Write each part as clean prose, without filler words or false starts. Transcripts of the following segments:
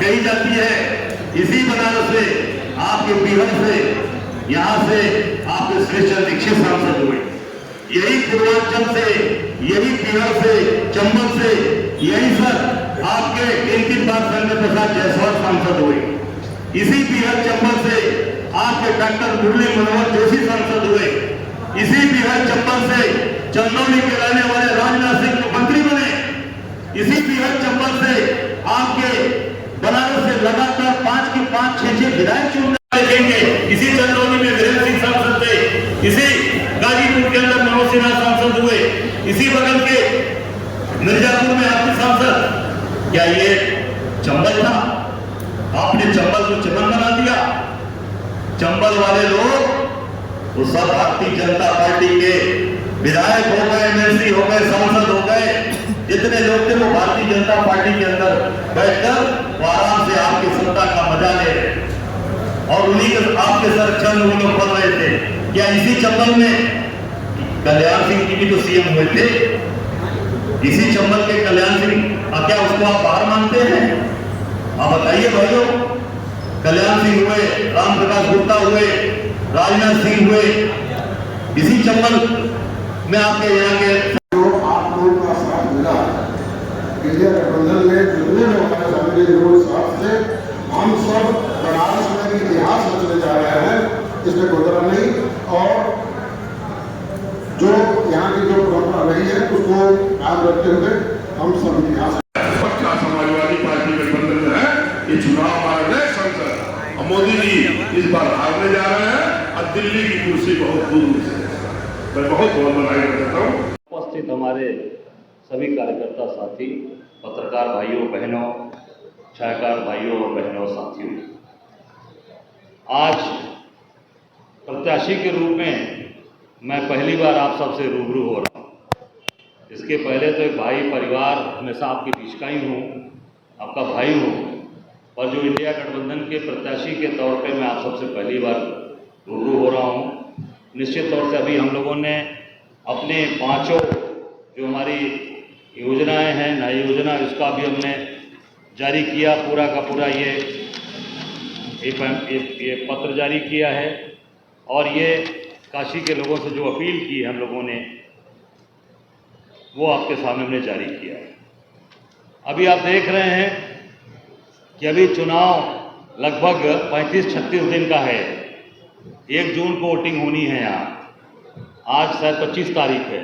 कही जाती है। इसी बनारस से, आपके बिहार से, यहाँ से आपके श्रेष्ठ दीक्षित सांसद हुए, यही पूर्वांचल से, यही बिहार से, चंबल से, यही सर आपके 3 बार संजय प्रसाद जायसवाल सांसद हुए, इसी बिहार चंबल से आपके डॉक्टर मुरली मनोहर जोशी सांसद हुए, इसी बिहार चंबल से चंदौली के रहने वाले राजनाथ सिंह मंत्री बने, इसी बिहार चंबल से आपके बनारस से लगातार 5 की 5, 6 विधायक चुनने देंगे। इसी चंदौली में वीरेंद्र सिंह सांसद थे, इसी गाजीपुर के अंदर मनोज सिन्हा सांसद हुए, इसी बगल के मिर्जापुर में आपके सांसद। क्या ये चंबल था? आपने चंबल को चमन बना दिया। चंबल वाले लोग वो सब भारतीय जनता पार्टी के विधायक हो गए, एमएलसी हो गए, सांसद हो गए, जितने लोग थे वो भारतीय जनता पार्टी के अंदर बैठकर वो आराम से आपकी सत्ता का मजा ले रहे और उन्हीं के आपके संरक्षण में उनको पढ़ रहे थे। क्या इसी चंबल में कल्याण सिंह जी भी तो सीएम हुए थे? इसी चंबल के कल्याण सिंह, क्या उसको आप बाहर मानते हैं? आप बताइए भाइयों। कल्याण सिंह हुए, राम प्रकाश गुप्ता हुए, राजनाथ सिंह हुए, इसी चंबल में आपके यहाँ के आप लोगों का साथ मिला इंडिया गठबंधन में जुड़ने में हमारे सामने लोगों साथ से हम सब बनारस में भी इतिहास रचने जा रहे हैं, इसमें कोई तरह नहीं। और जो यहाँ की जो परंपरा रही है उसको कायम रखते हुए हम सब इतिहास समाजवादी पार्टी गठबंधन में है। ये चुनाव हमारा नए संसद और मोदी जी इस बार हारने जा रहे हैं और दिल्ली की कुर्सी बहुत दूर से। मैं बहुत बधाई देता हूँ। उपस्थित हमारे सभी कार्यकर्ता साथी, पत्रकार भाइयों बहनों, छायाकार भाइयों और बहनों साथियों, आज प्रत्याशी के रूप में मैं पहली बार आप सबसे रूबरू हो रहा हूँ। इसके पहले तो एक भाई परिवार हमेशा आपके बीच का ही हूँ, आपका भाई हूँ, और जो इंडिया गठबंधन के प्रत्याशी के तौर पे मैं आप सबसे पहली बार रूबरू हो रहा हूँ। निश्चित तौर से अभी हम लोगों ने अपने 5 जो हमारी योजनाएं हैं, नई योजना, इसका भी हमने जारी किया, पूरा का पूरा ये पत्र जारी किया है। और ये काशी के लोगों से जो अपील की है हम लोगों ने, वो आपके सामने हमने जारी किया है। अभी आप देख रहे हैं कि अभी चुनाव लगभग 35-36 दिन का है। 1 जून को वोटिंग होनी है यहाँ, आज शायद 25 तारीख है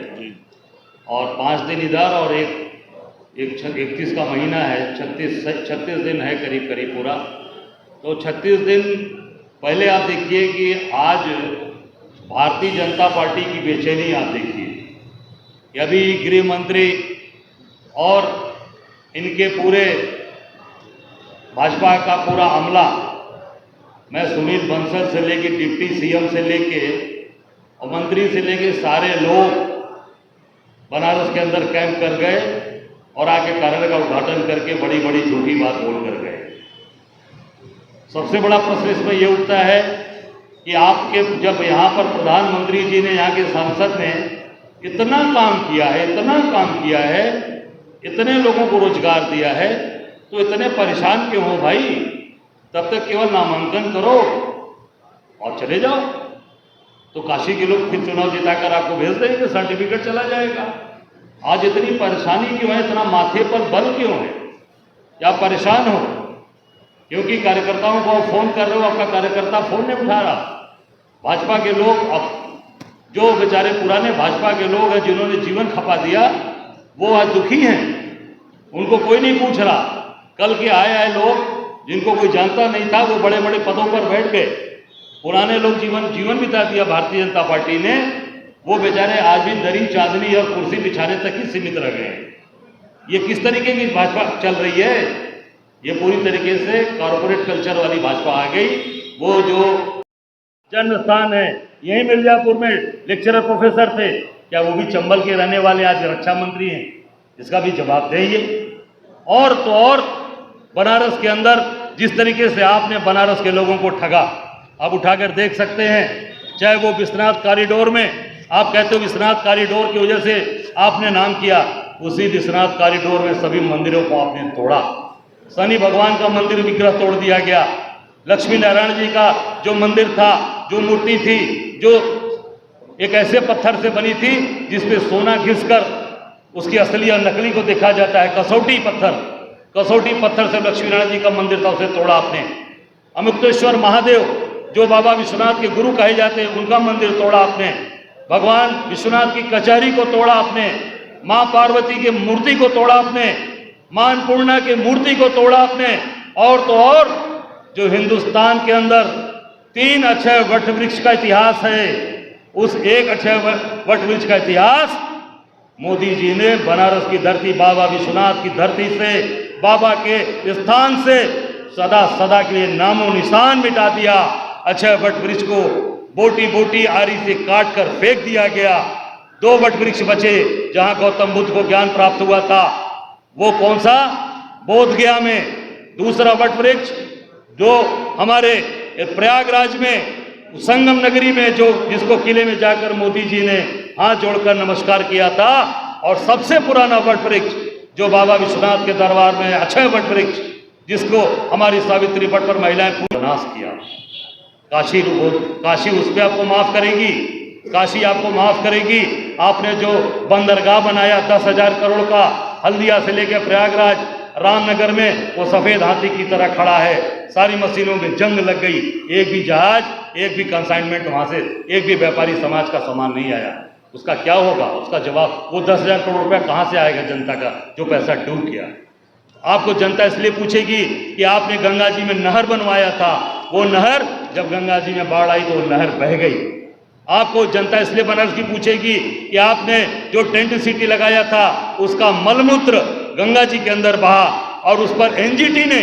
और 5 दिन इधर और एक 31 का महीना है, 36 दिन है करीब करीब पूरा। तो 36 दिन पहले आप देखिए कि आज भारतीय जनता पार्टी की बेचैनी आप देखिए कि अभी गृह मंत्री और इनके पूरे भाजपा का पूरा अमला, मैं सुनील बंसल से लेके डिप्टी सीएम से लेके और मंत्री से लेके सारे लोग बनारस के अंदर कैंप कर गए और आके कार्यालय का उद्घाटन करके बड़ी बड़ी झूठी बात बोल कर गए। सबसे बड़ा प्रश्न इसमें यह उठता है कि आपके जब यहाँ पर प्रधानमंत्री जी ने, यहाँ के सांसद ने इतना काम किया है, इतना काम किया है, इतने लोगों को रोजगार दिया है, तो इतने परेशान क्यों हो भाई? तब तक केवल नामांकन करो और चले जाओ, तो काशी के लोग फिर चुनाव जिताकर आपको भेज देंगे, सर्टिफिकेट चला जाएगा। आज इतनी परेशानी क्यों है? इतना माथे पर बल क्यों है? क्या परेशान हो? क्योंकि कार्यकर्ताओं को फोन कर रहे हो, आपका कार्यकर्ता फोन नहीं उठा रहा। भाजपा के लोग, अब जो बेचारे पुराने भाजपा के लोग हैं जिन्होंने जीवन खपा दिया, वो आज दुखी हैं, उनको कोई नहीं पूछ रहा। कल के आए लोग जिनको कोई जानता नहीं था, वो बड़े बड़े पदों पर बैठ गए। पुराने लोग जीवन बिता दिया भारतीय जनता पार्टी ने, वो बेचारे आज भी दरी चांदनी और कुर्सी बिछाने तक ही सीमित रह गए। ये किस तरीके की भाजपा चल रही है? ये पूरी तरीके से कॉर्पोरेट कल्चर वाली भाजपा आ गई। वो जो जन्म स्थान है यही मिर्जापुर में लेक्चरर प्रोफेसर थे, क्या वो भी चंबल के रहने वाले आज रक्षा मंत्री हैं? इसका भी जवाब देइए। और तो और बनारस के अंदर जिस तरीके से आपने बनारस के लोगों को ठगा, आप उठाकर देख सकते हैं। चाहे वो विश्वनाथ कॉरिडोर में, आप कहते हो विश्वनाथ कॉरिडोर की वजह से आपने नाम किया, उसी विश्वनाथ कॉरिडोर में सभी मंदिरों को आपने तोड़ा, शनि भगवान का मंदिर विग्रह तोड़ दिया गया। लक्ष्मी नारायण जी का जो मंदिर था, जो मूर्ति थी, जो एक ऐसे पत्थर से बनी थी जिसपे सोना घिसकर उसकी असली और नकली को देखा जाता है, कसौटी पत्थर से लक्ष्मी नारायण जी का मंदिर था, उसे तोड़ा आपने। अमुक्तेश्वर महादेव जो बाबा विश्वनाथ के गुरु कहे जाते हैं, उनका मंदिर तोड़ा आपने। भगवान विश्वनाथ की कचहरी को तोड़ा आपने। मां पार्वती की मूर्ति को तोड़ा आपने। मां अन्नपूर्णा की मूर्ति को तोड़ा आपने। और तो और जो हिंदुस्तान के अंदर 3 अक्षय वट वृक्ष का इतिहास है, उस एक अक्षय वट वृक्ष का इतिहास मोदी जी ने बनारस की धरती, बाबा विश्वनाथ की धरती से, बाबा के स्थान से सदा सदा के लिए नामो निशान मिटा दिया। अक्षय वट वृक्ष को बोटी बोटी आरी से काट कर फेंक दिया गया। 2 वट वृक्ष बचे जहां गौतम बुद्ध को ज्ञान प्राप्त हुआ था। वो कौन सा? बोध गया में। दूसरा वट वृक्ष जो हमारे प्रयागराज में संगम नगरी में, जो जिसको किले में जाकर मोदी जी ने हाथ जोड़कर नमस्कार किया था। और सबसे पुराना वट वृक्ष जो बाबा विश्वनाथ के दरबार में अक्षय वट वृक्ष, जिसको हमारी सावित्री वट पर महिलाएं पूरा नाश किया। काशी उस पर आपको माफ करेगी, काशी आपको माफ करेगी। आपने जो बंदरगाह बनाया 10,000 करोड़ का, हल्दिया से लेकर प्रयागराज, रामनगर में, वो सफेद हाथी की तरह खड़ा है। सारी मशीनों में जंग लग गई, एक भी जहाज, एक भी कंसाइनमेंट वहां से, एक भी व्यापारी समाज का सामान नहीं आया। उसका क्या होगा? उसका जवाब, वो 10,000 करोड़ रुपया कहां से आएगा जनता का, जो पैसा डूब गया। आपको जनता इसलिए पूछेगी कि आपने गंगा जी में नहर बनवाया था, वो नहर जब गंगा जी में बाढ़ आई तो वो नहर बह गई। आपको जनता इसलिए बनारस की पूछेगी कि आपने जो टेंट सिटी लगाया था, उसका मलमूत्र गंगा जी के अंदर बहा और उस पर एनजीटी ने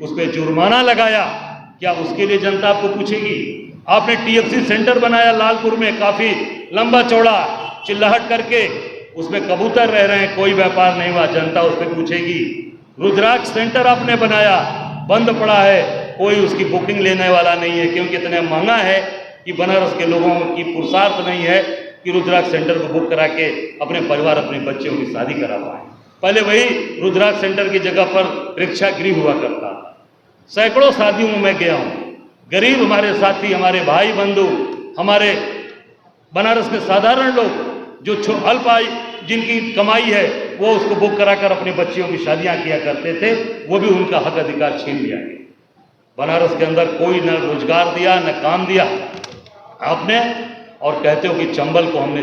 उस पर जुर्माना लगाया, क्या उसके लिए जनता आपको पूछेगी? आपने टीएफसी सेंटर बनाया लालपुर में, काफी लंबा चौड़ा, चिल्लाहट करके, उसमें कबूतर रह रहे हैं, कोई व्यापार नहीं हुआ, जनता उस पर पूछेगी। रुद्राक्ष सेंटर आपने बनाया, बंद पड़ा है, कोई उसकी बुकिंग लेने वाला नहीं है, क्योंकि इतना महंगा है कि बनारस के लोगों की पुरुषार्थ नहीं है कि रुद्राक्ष सेंटर को बुक करा के अपने परिवार, अपने बच्चों की शादी करा पाए। पहले वही रुद्राक्ष सेंटर की जगह पर प्रेक्षागृह हुआ करता था। सैकड़ों शादियों में मैं गया हूँ। गरीब हमारे साथी, हमारे भाई बंधु, हमारे बनारस के साधारण लोग जो अल्प आय जिनकी कमाई है, वो उसको बुक कराकर अपने बच्चियों की शादियां किया करते थे। वो भी उनका हक अधिकार छीन लिया गया। बनारस के अंदर कोई न रोजगार दिया, न काम दिया आपने, और कहते हो कि चंबल को हमने